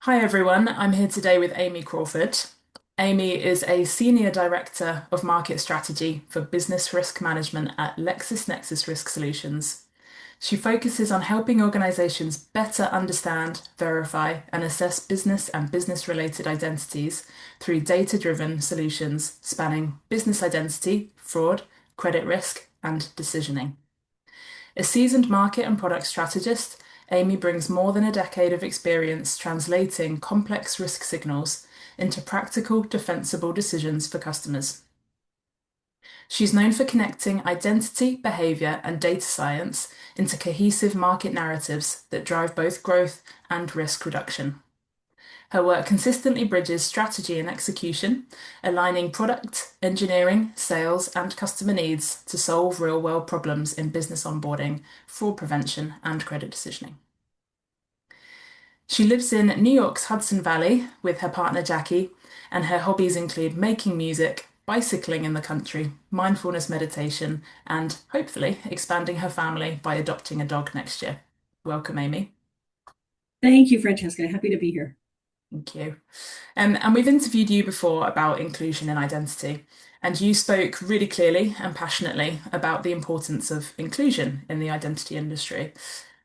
Hi everyone, I'm here today with Amy Crawford. Amy is a Senior Director of Market Strategy for Business Risk Management at LexisNexis Risk Solutions. She focuses on helping organizations better understand, verify, and assess business and business-related identities through data-driven solutions spanning business identity, fraud, credit risk, and decisioning. A seasoned market and product strategist, Amy brings more than a decade of experience translating complex risk signals into practical, defensible decisions for customers. She's known for connecting identity, behavior, and data science into cohesive market narratives that drive both growth and risk reduction. Her work consistently bridges strategy and execution, aligning product, engineering, sales, and customer needs to solve real-world problems in business onboarding, fraud prevention, and credit decisioning. She lives in New York's Hudson Valley with her partner Jackie, and her hobbies include making music, bicycling in the country, mindfulness meditation, and hopefully expanding her family by adopting a dog next year. Welcome, Amy. Thank you, Francesca. Happy to be here. Thank you. And we've interviewed you before about inclusion and identity, and you spoke really clearly and passionately about the importance of inclusion in the identity industry.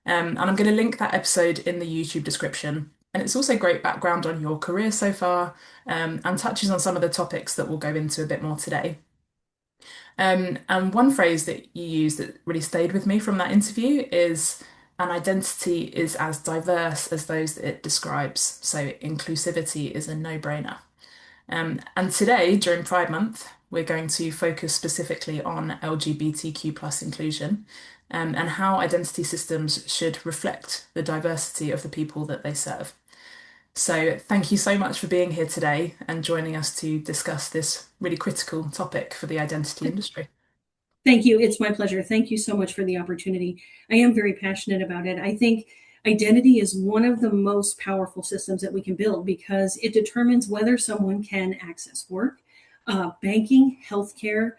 And I'm going to link that episode in the YouTube description. And it's also great background on your career so far, and touches on some of the topics that we'll go into a bit more today. And one phrase that you used that really stayed with me from that interview is an identity is as diverse as those that it describes. So inclusivity is a no-brainer. And today, during Pride Month, we're going to focus specifically on LGBTQ plus inclusion, and how identity systems should reflect the diversity of the people that they serve. So thank you so much for being here today and joining us to discuss this really critical topic for the identity industry. Thank you. It's my pleasure. Thank you so much for the opportunity. I am very passionate about it. I think identity is one of the most powerful systems that we can build because it determines whether someone can access work, banking, healthcare,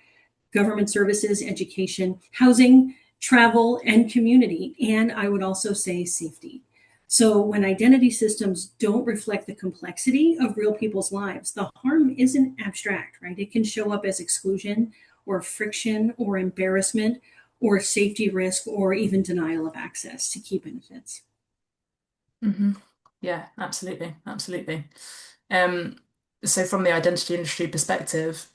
government services, education, housing, travel, and community. And I would also say safety. So when identity systems don't reflect the complexity of real people's lives, the harm isn't abstract, right? It can show up as exclusion or friction or embarrassment or safety risk or even denial of access to key benefits. Hmm. Yeah, absolutely, absolutely. Um, so from the identity industry perspective,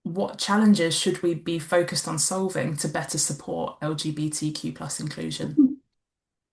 what challenges should we be focused on solving to better support LGBTQ plus inclusion?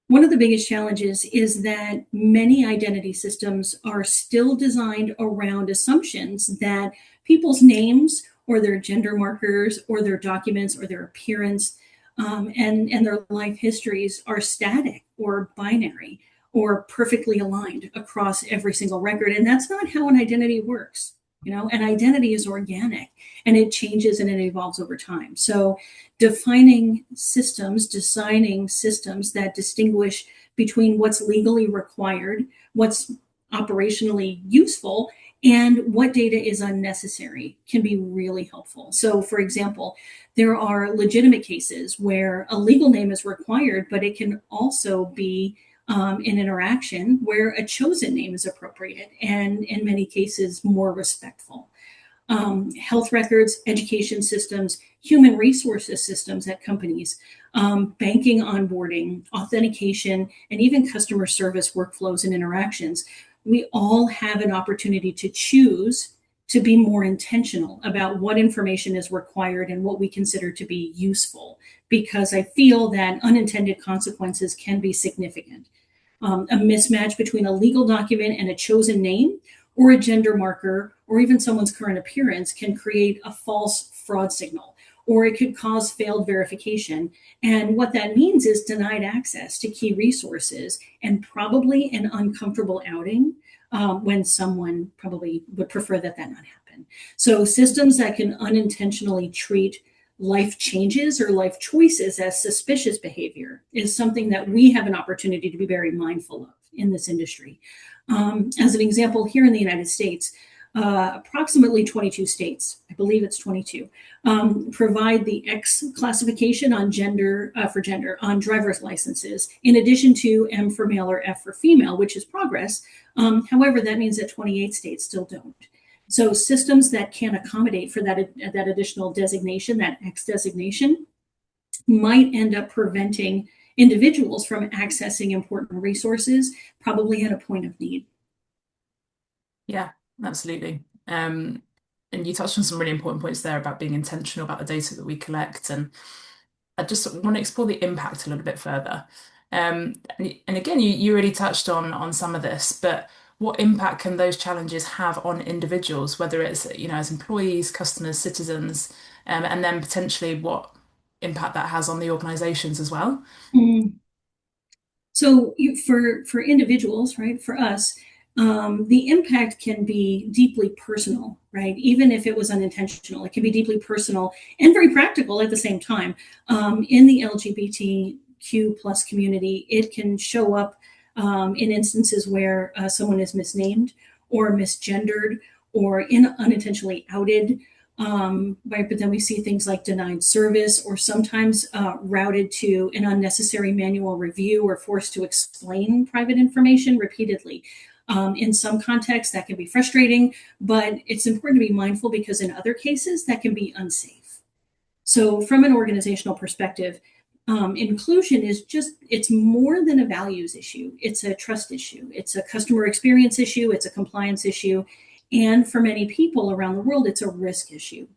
One of the biggest challenges is that many identity systems are still designed around assumptions that people's names or their gender markers or their documents or their appearance and their life histories are static or binary or perfectly aligned across every single record. And that's not how an identity works. An identity is organic and it changes and it evolves over time. So designing systems that distinguish between what's legally required, what's operationally useful, and what data is unnecessary can be really helpful. So, for example, there are legitimate cases where a legal name is required, but it can also be an interaction where a chosen name is appropriate and, in many cases, more respectful. Health records, education systems, human resources systems at companies, banking onboarding, authentication, and even customer service workflows and interactions. We all have an opportunity to choose to be more intentional about what information is required and what we consider to be useful, because I feel that unintended consequences can be significant. A mismatch between a legal document and a chosen name or a gender marker or even someone's current appearance can create a false fraud signal, or it could cause failed verification. And what that means is denied access to key resources and probably an uncomfortable outing when someone probably would prefer that not happen. So systems that can unintentionally treat life changes or life choices as suspicious behavior is something that we have an opportunity to be very mindful of in this industry. As an example, here in the United States, approximately 22 states, I believe it's 22, provide the X classification on gender for gender on driver's licenses, in addition to M for male or F for female, which is progress. However, that means that 28 states still don't. So systems that can accommodate for that additional designation, that X designation, might end up preventing individuals from accessing important resources, probably at a point of need. Yeah, absolutely. And you touched on some really important points there about being intentional about the data that we collect. And I just want to explore the impact a little bit further. And again, you really touched on some of this, but what impact can those challenges have on individuals, whether it's, as employees, customers, citizens, and then potentially what impact that has on the organizations as well? Mm. So for individuals, right, for us, the impact can be deeply personal, right? Even if it was unintentional, it can be deeply personal and very practical at the same time. In the LGBTQ plus community, it can show up in instances where someone is misnamed or misgendered or unintentionally outed. Right, but then we see things like denied service or sometimes routed to an unnecessary manual review or forced to explain private information repeatedly. In some contexts, that can be frustrating, but it's important to be mindful because in other cases, that can be unsafe. So, from an organizational perspective, inclusion is it's more than a values issue. It's a trust issue. It's a customer experience issue. It's a compliance issue. And for many people around the world, it's a risk issue.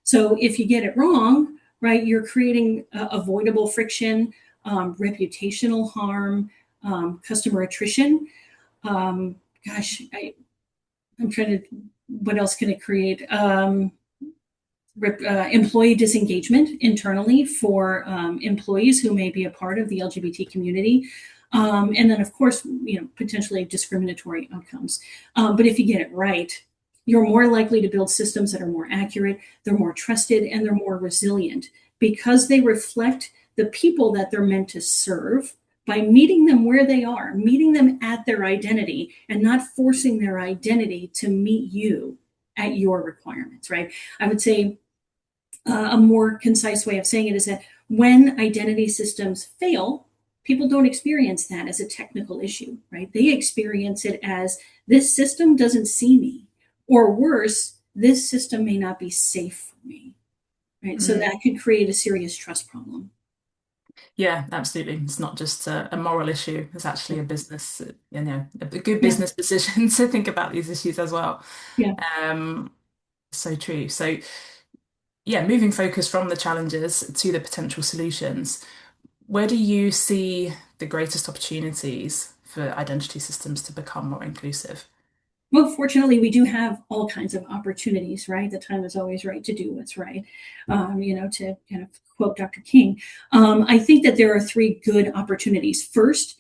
So if you get it wrong, right, you're creating avoidable friction, reputational harm, customer attrition. Gosh, I'm trying to, what else can it create? Employee disengagement internally for employees who may be a part of the LGBT community. And then, of course, potentially discriminatory outcomes. But if you get it right, you're more likely to build systems that are more accurate, they're more trusted, and they're more resilient because they reflect the people that they're meant to serve by meeting them where they are, meeting them at their identity, and not forcing their identity to meet you at your requirements, right? I would say a more concise way of saying it is that when identity systems fail, people don't experience that as a technical issue, right? They experience it as this system doesn't see me, or worse, this system may not be safe for me, right? So Mhm. that could create a serious trust problem. Yeah, absolutely. It's not just a moral issue. It's actually a business, a good Yeah, business decision to think about these issues as well. yeah. Um, so true. So yeah, moving focus from the challenges to the potential solutions, where do you see the greatest opportunities for identity systems to become more inclusive? Well, fortunately, we do have all kinds of opportunities, right? The time is always right to do what's right, to kind of quote Dr. King. I think that there are three good opportunities. First,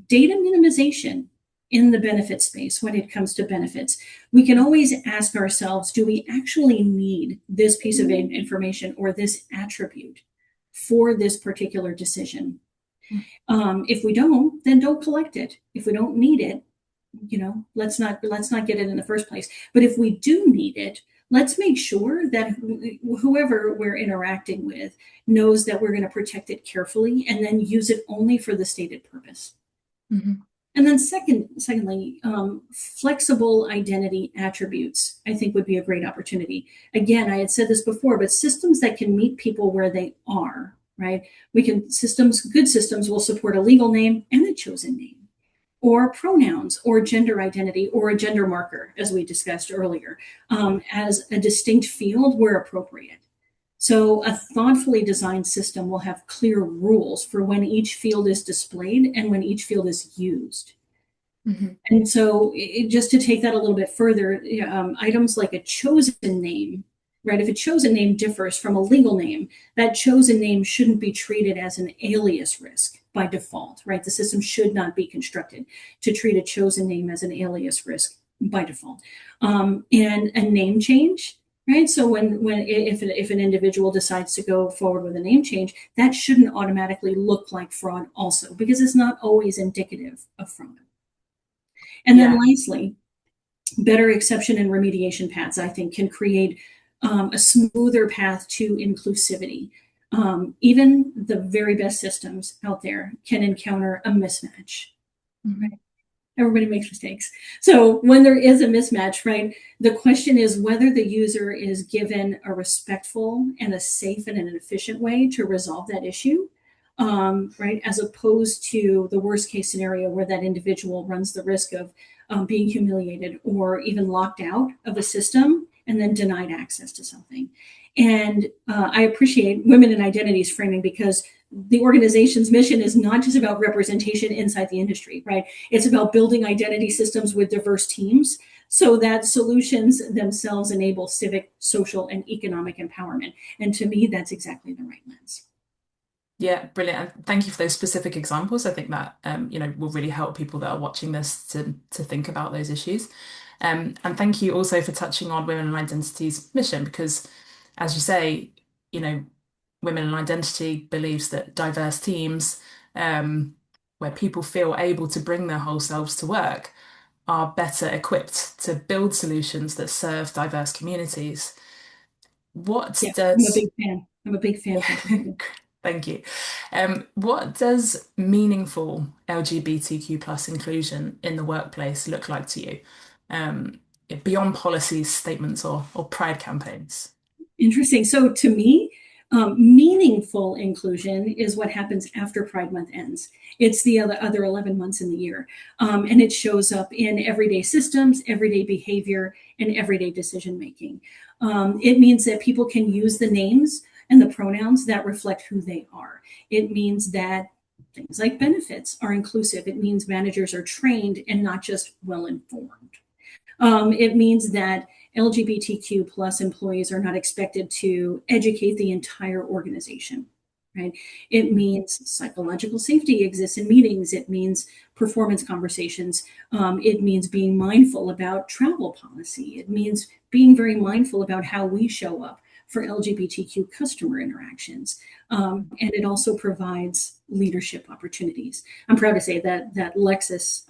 data minimization in the benefit space when it comes to benefits. We can always ask ourselves, do we actually need this piece of information or this attribute for this particular decision? If we don't, then don't collect it. If we don't need it, let's not get it in the first place. But if we do need it, let's make sure that whoever we're interacting with knows that we're going to protect it carefully and then use it only for the stated purpose. Mhm. And then secondly, flexible identity attributes, I think would be a great opportunity. Again, I had said this before, but systems that can meet people where they are, right? Good systems will support a legal name and a chosen name, or pronouns, or gender identity, or a gender marker, as we discussed earlier, as a distinct field where appropriate. So a thoughtfully designed system will have clear rules for when each field is displayed and when each field is used. Mhm. And so, just to take that a little bit further, items like a chosen name, right? If a chosen name differs from a legal name, that chosen name shouldn't be treated as an alias risk by default, right? The system should not be constructed to treat a chosen name as an alias risk by default. And a name change, right? So if an individual decides to go forward with a name change, that shouldn't automatically look like fraud also, because it's not always indicative of fraud. And then Yeah. lastly, better exception and remediation paths, I think, can create a smoother path to inclusivity. Even the very best systems out there can encounter a mismatch. Mhm. Right? Everybody makes mistakes. So when there is a mismatch, right, the question is whether the user is given a respectful and a safe and an efficient way to resolve that issue, right, as opposed to the worst case scenario where that individual runs the risk of being humiliated or even locked out of a system and then denied access to something. And I appreciate Women in Identities framing because the organization's mission is not just about representation inside the industry, right? It's about building identity systems with diverse teams so that solutions themselves enable civic, social, and economic empowerment. And to me, that's exactly the right lens. Yeah, brilliant. And thank you for those specific examples. I think that will really help people that are watching this to think about those issues. And thank you also for touching on Women and Identity's mission, because as you say, you know, Women and Identity believes that diverse teams, where people feel able to bring their whole selves to work, are better equipped to build solutions that serve diverse communities. What Yeah, I'm a does big fan. I'm a big fan, Yeah, Francesca. thank you. What does meaningful LGBTQ plus inclusion in the workplace look like to you? Um, Beyond policies, statements, or pride campaigns? Interesting. So to me, meaningful inclusion is what happens after Pride Month ends. It's the other 11 months in the year. And it shows up in everyday systems, everyday behavior, and everyday decision making. It means that people can use the names and the pronouns that reflect who they are. It means that things like benefits are inclusive. It means managers are trained and not just well informed. It means that LGBTQ plus employees are not expected to educate the entire organization, right? It means psychological safety exists in meetings. It means performance conversations. It means being mindful about travel policy. It means being very mindful about how we show up for LGBTQ customer interactions. And it also provides leadership opportunities. I'm proud to say that Lexis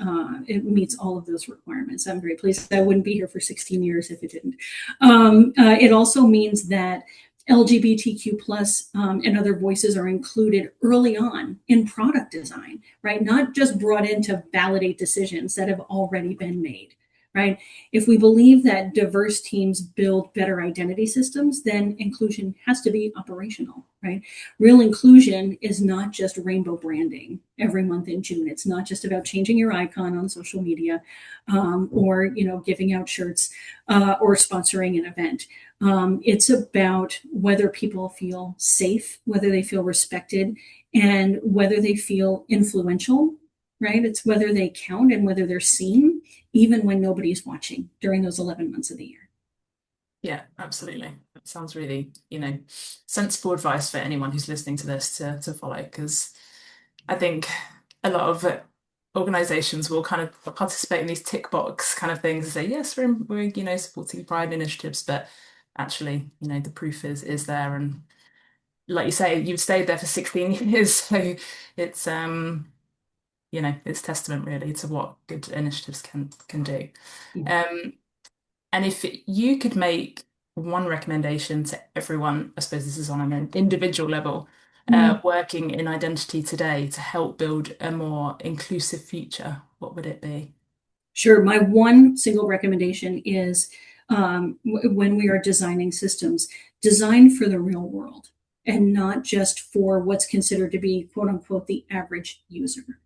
it meets all of those requirements. I'm very pleased. I wouldn't be here for 16 years if it didn't. It also means that LGBTQ plus and other voices are included early on in product design, right? Not just brought in to validate decisions that have already been made, right? If we believe that diverse teams build better identity systems, then inclusion has to be operational, right? Real inclusion is not just rainbow branding every month in June. It's not just about changing your icon on social media or giving out shirts or sponsoring an event. It's about whether people feel safe, whether they feel respected, and whether they feel influential, right? It's whether they count and whether they're seen, even when nobody's watching during those 11 months of the year. Yeah, absolutely. That sounds really, sensible advice for anyone who's listening to this to follow, because I think a lot of organizations will kind of participate in these tick box kind of things and say, yes, we're supporting pride initiatives, but actually, the proof is there. And like you say, you've stayed there for 16 years, so it's it's testament really to what good initiatives can do. Yeah. Um, and if you could make one recommendation to everyone, I suppose this is on an individual level, Mm. working in identity today to help build a more inclusive future, what would it be? Sure. My one single recommendation is when we are designing systems, design for the real world and not just for what's considered to be quote unquote the average user.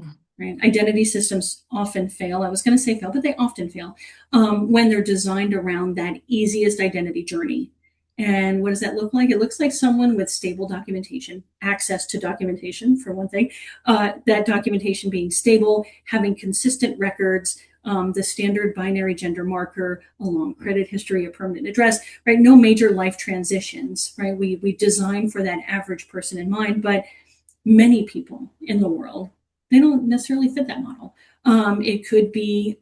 Hmm. Right? Identity systems often fail. I was going to say fail, but they often fail when they're designed around that easiest identity journey. And what does that look like? It looks like someone with stable documentation, access to documentation, for one thing, that documentation being stable, having consistent records, the standard binary gender marker, a long credit history, a permanent address, right? No major life transitions, right? We design for that average person in mind, but many people in the world, they don't necessarily fit that model. It could be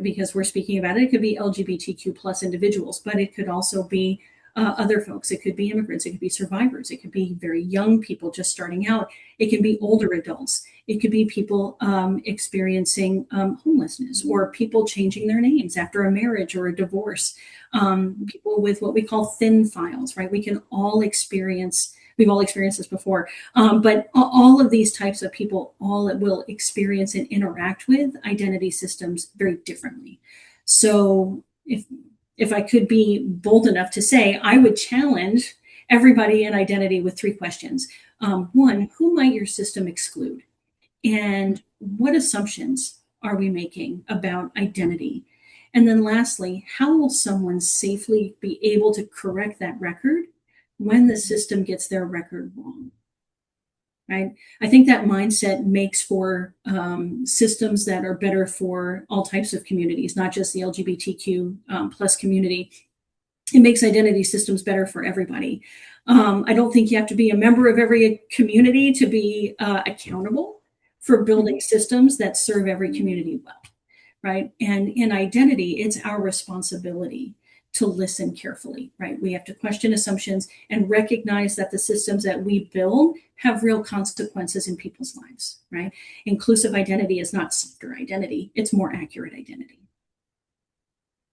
because we're speaking about it, it could be LGBTQ plus individuals, but it could also be other folks. It could be immigrants. It could be survivors. It could be very young people just starting out. It can be older adults. It could be people experiencing homelessness, or people changing their names after a marriage or a divorce. People with what we call thin files, right? We've all experienced this before, but all of these types of people all will experience and interact with identity systems very differently. So if I could be bold enough to say, I would challenge everybody in identity with three questions. One, who might your system exclude? And what assumptions are we making about identity? And then lastly, how will someone safely be able to correct that record when the system gets their record wrong? Right? I think that mindset makes for systems that are better for all types of communities, not just the LGBTQ plus community. It makes identity systems better for everybody. I don't think you have to be a member of every community to be accountable for building systems that serve every community well, right? And in identity, it's our responsibility to listen carefully, right? We have to question assumptions and recognize that the systems that we build have real consequences in people's lives, right? Inclusive identity is not softer identity, it's more accurate identity.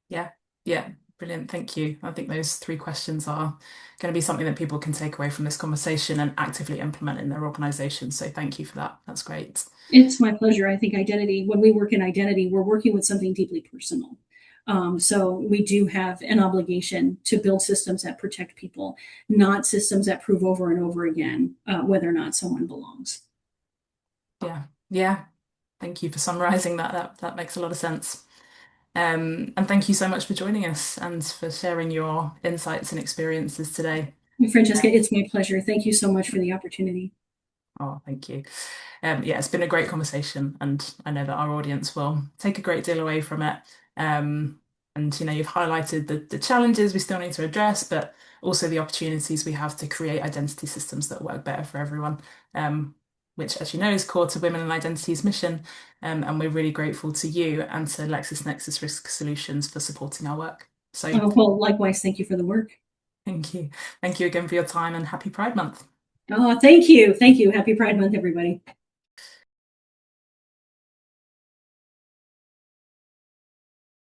Yeah, yeah, brilliant. Thank you. I think those three questions are going to be something that people can take away from this conversation and actively implement in their organization. So thank you for that. That's great. It's my pleasure. I think identity, when we work in identity, we're working with something deeply personal. So we do have an obligation to build systems that protect people, not systems that prove over and over again whether or not someone belongs. Yeah, yeah. Thank you for summarizing that. That makes a lot of sense. And thank you so much for joining us and for sharing your insights and experiences today. Francesca, it's my pleasure. Thank you so much for the opportunity. Oh, thank you. Yeah, it's been a great conversation, and I know that our audience will take a great deal away from it. And you've highlighted the challenges we still need to address, but also the opportunities we have to create identity systems that work better for everyone. Which, as you know, is core to Women and Identity's mission. And we're really grateful to you and to LexisNexis Risk Solutions for supporting our work. So Well, likewise, thank you for the work. thank you. Thank you again for your time and happy Pride Month. Oh, thank you. Thank you. Happy Pride Month, everybody.